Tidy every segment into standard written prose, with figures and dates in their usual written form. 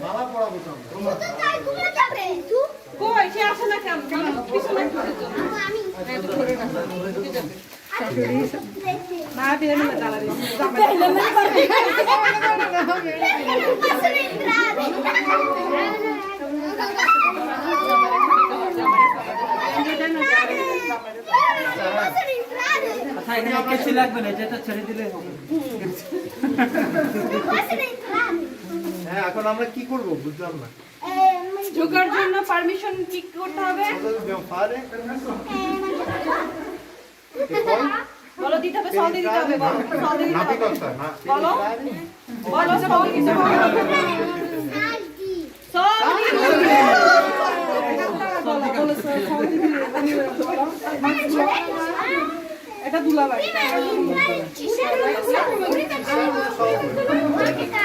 মালা পড়াবো তো তাই ঘুরে যাবে তুই কই সে আসে না কেন পিছনে আমি না দিয়ে না তালা দিয়ে আচ্ছা এখানে কেসি লাগবে না যেটা ছেড়ে দিলে হবে হ্যাঁ এখন আমরা কি করব বুঝলাম না ঢোকার জন্য পারমিশন কি করতে হবে বলো দিতে হবে সল দিতে হবে বলো সল দিতে হবে বলো বলো সল দিতে হবে সল এটা দুলাভাই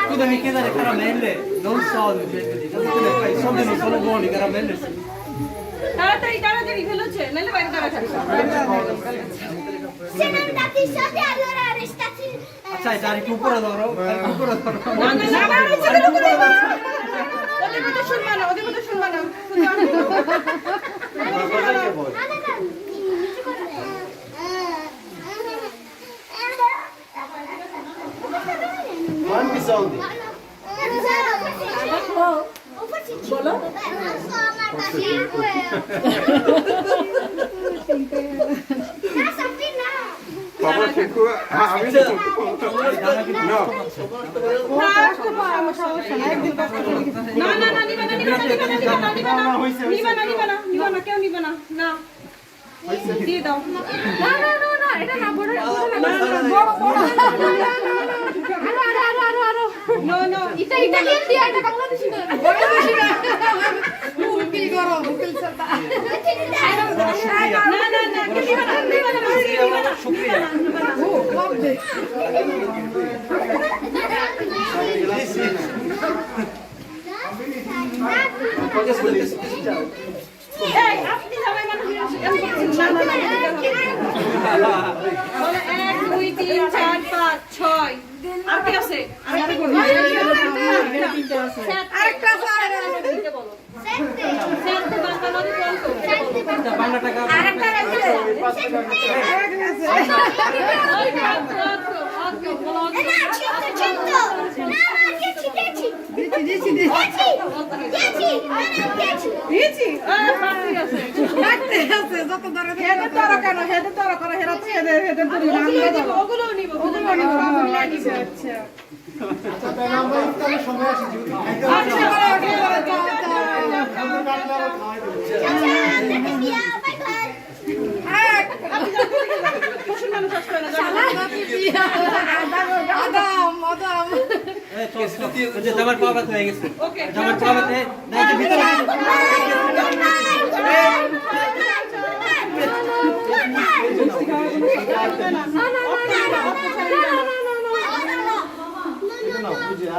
Scusa, mi chiede le caramelle, non soldi, i soldi non sono buoni, caramelle sì. তাড়াতাড়ি তাড়াতাড়ি ফেলেছে নালে বাইরে তাড়াতাড়ি se non date i soldi allora restate Aspetta, già recupero d'oro, recupero d'oro. না না না না ওদের কথা শুনবা না ওদের কথা শুনবা না Quanti soldi? Bolo? Papa Chico, আমি তো না না না না নিবা না নিবা না নিবা না নিবা না নিবা না নিবা না নিবা না নিবা না কেউ নিবা না না দিয়ে দাও না না না না এটা না বড় বড় নো নো এটা ইটালিয়ান দিয়া এটা বাংলাদেশি না বাংলাদেশি না উকিল করো উকিল সরতা না না না কেউ নিবা না নিবা না নিবা না শুকরিয়া ও কম দে এই আপনি সবাই মানুষ না না না বলে 1 2 3 4 5 6 আর কি আছে আরেকটা বলো আরেকটা আছে বলো সেন্তে বাংলা নদী বলতো বাংলা টাকা আরেকটা আছে না চিন্তা না না গেছি দিছি দিয়েছি বাকি আছে রাখতে আছে যত ধরে হেডে তোরা কেন হেডে তোরা করে হেরা তো হেডে হেডে ধরি ওগুলো নিব ওগুলো নিব আচ্ছা আচ্ছা তাহলে আমরা ইফতারের সময় আসি যদি পশুর মানুষ আসবে না আদাম আদাম এই তো যে জামার পাওয়া হয়ে গেছে ওকে জামার পাওয়া নাই যে ভিতরে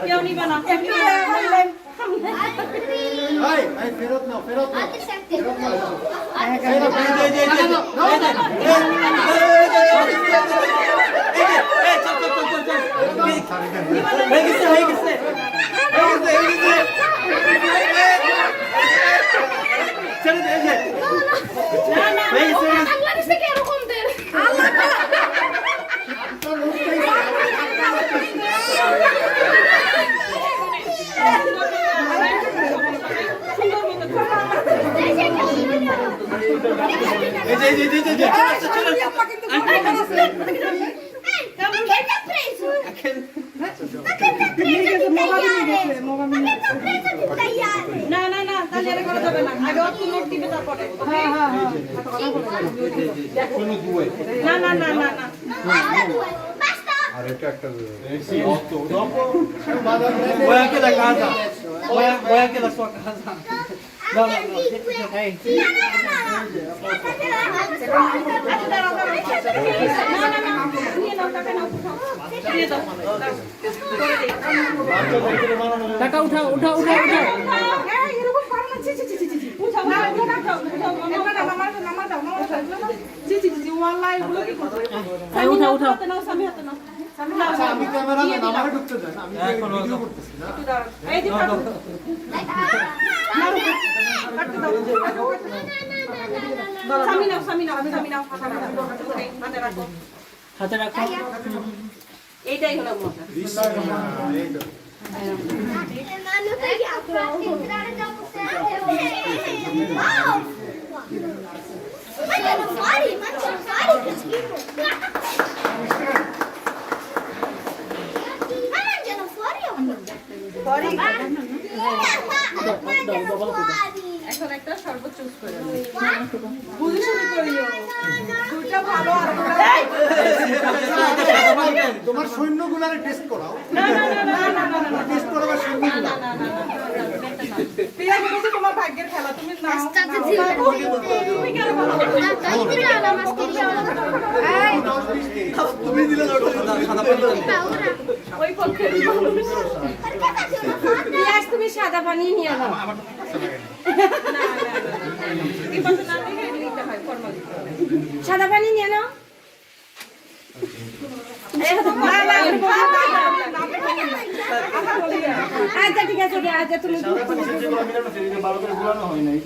কেউ নিবে না এই ফেরত নাও ফেরত নাও বাংলাদেশ থেকে এরকম দেন আল্লাহ না না না তাহলে এটা করা যাবে না আগে অত নোট দিবে তারপরে না না না না না আর এটা একটা Vuoi anche da casa? Vuoi anche la sua casa? No, no, no. Ehi. টাকা উঠাও উঠাও উঠাও উঠাও উঠাও উঠাও আচ্ছা আমি ক্যামেরাম্যান আমারে ঢুকতে দেন আমি ভিডিও করতেছি না একটু দাঁড়াও। এই যে কাটো। সামি নাও, সামি নাও, সামি নাও, সামি নাও। ওকে, হাতে রাখো। হাতে রাখো এইটাই হলো মজা। এই তো Mano, tem que entrar na Wow! Mas eu não fale, এখন একটা শরবত চুজ করে বুঝি শুরু করিও দুটো ভালো আর তোমার সৈন্যগুলারে টেস্ট করাও না না না না না না টেস্ট করাবার সৈন্যগুলা প্রিয়া বলছে তোমার ভাগ্যের খেলা তুমি নাও তুমি কেন বলো তুমি দিলে সাদা পানি ওই পক্ষে পিয়াজ তুমি সাদা পানি নিয়ে নাও না না এই পাশে না দেখে নিতে হয় ফরমালি সাদা পানি নিয়ে নাও আচ্ছা ঠিক আছে আচ্ছা তুমি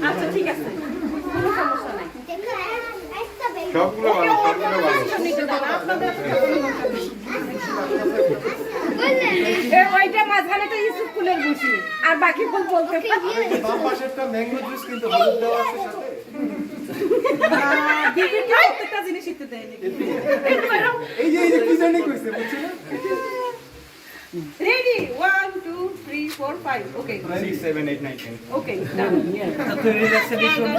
আচ্ছা ঠিক আছে কোনো সমস্যা নাই সবগুলো ভালো সবগুলো ভালো ওইটা মাঝখানে তো স্কুলের বসি আর বাকি ফুল বলতে বাম পাশেরটা ম্যাঙ্গো জুস কিন্তু হলুদ দেওয়া আছে সাথে প্রত্যেকটা জিনিস শিখতে দেয়নি এই যে কি জানি কইছে বুঝছো না রেডি 1 2 3 4 5 ওকে 6 7 8 9 10 ওকে ডান রিল্যাক্সেশন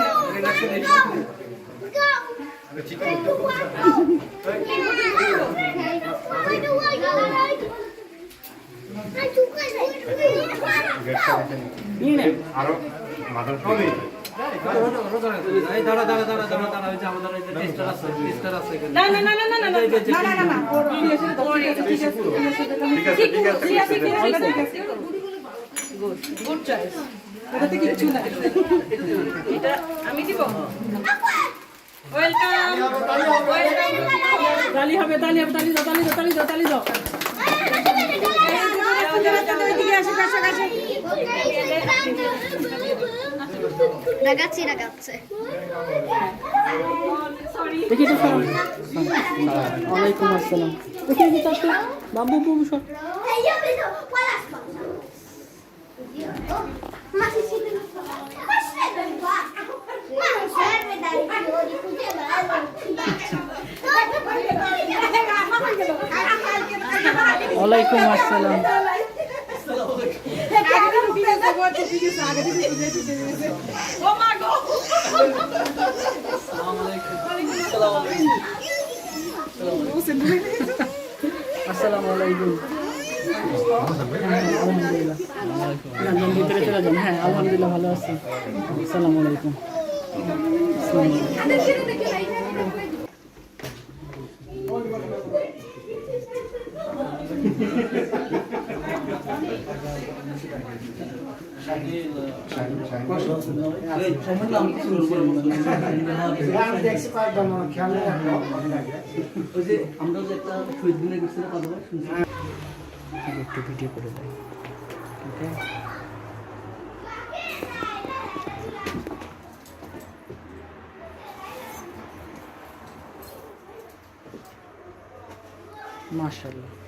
আরো মাদার হবে এই দাঁড়া দাঁড়া দাঁড়া দাঁড়া দাঁড়া ওই যে আমাদের এই যে টেস্টার আছে না না না না না না না না না ওর রিলেশন তো ঠিক আছে ঠিক আছে ঠিক আছে ঠিক আছে গুড গুড চয়েস ওটাতে কিছু না এটা আমি দিব ওয়েলকাম তালি হবে তালি হবে তালি দাও তালি দাও তালি দাও তালি দাও Ragazzi, ragazze. দেখি তো সব ওয়ালাইকুম আসসালাম দেখি কি তাতে বাবু বাবু সব E io vedo qua la scuola. Ma si siete ma siete qua? Ma non serve dare i fiori, così è bello. ওয়ালাইকুম আসসালাম ও মা গো আসসালামু আলাইকুম আলহামদুলিল্লাহ ভিতরে চলে যান হ্যাঁ আলহামদুলিল্লাহ ভালো আছি আসসালামু আলাইকুম আমরা যে একটা শহীদ দিনে গেছিলাম একটু ভিডিও করে দেয় মাশাআল্লাহ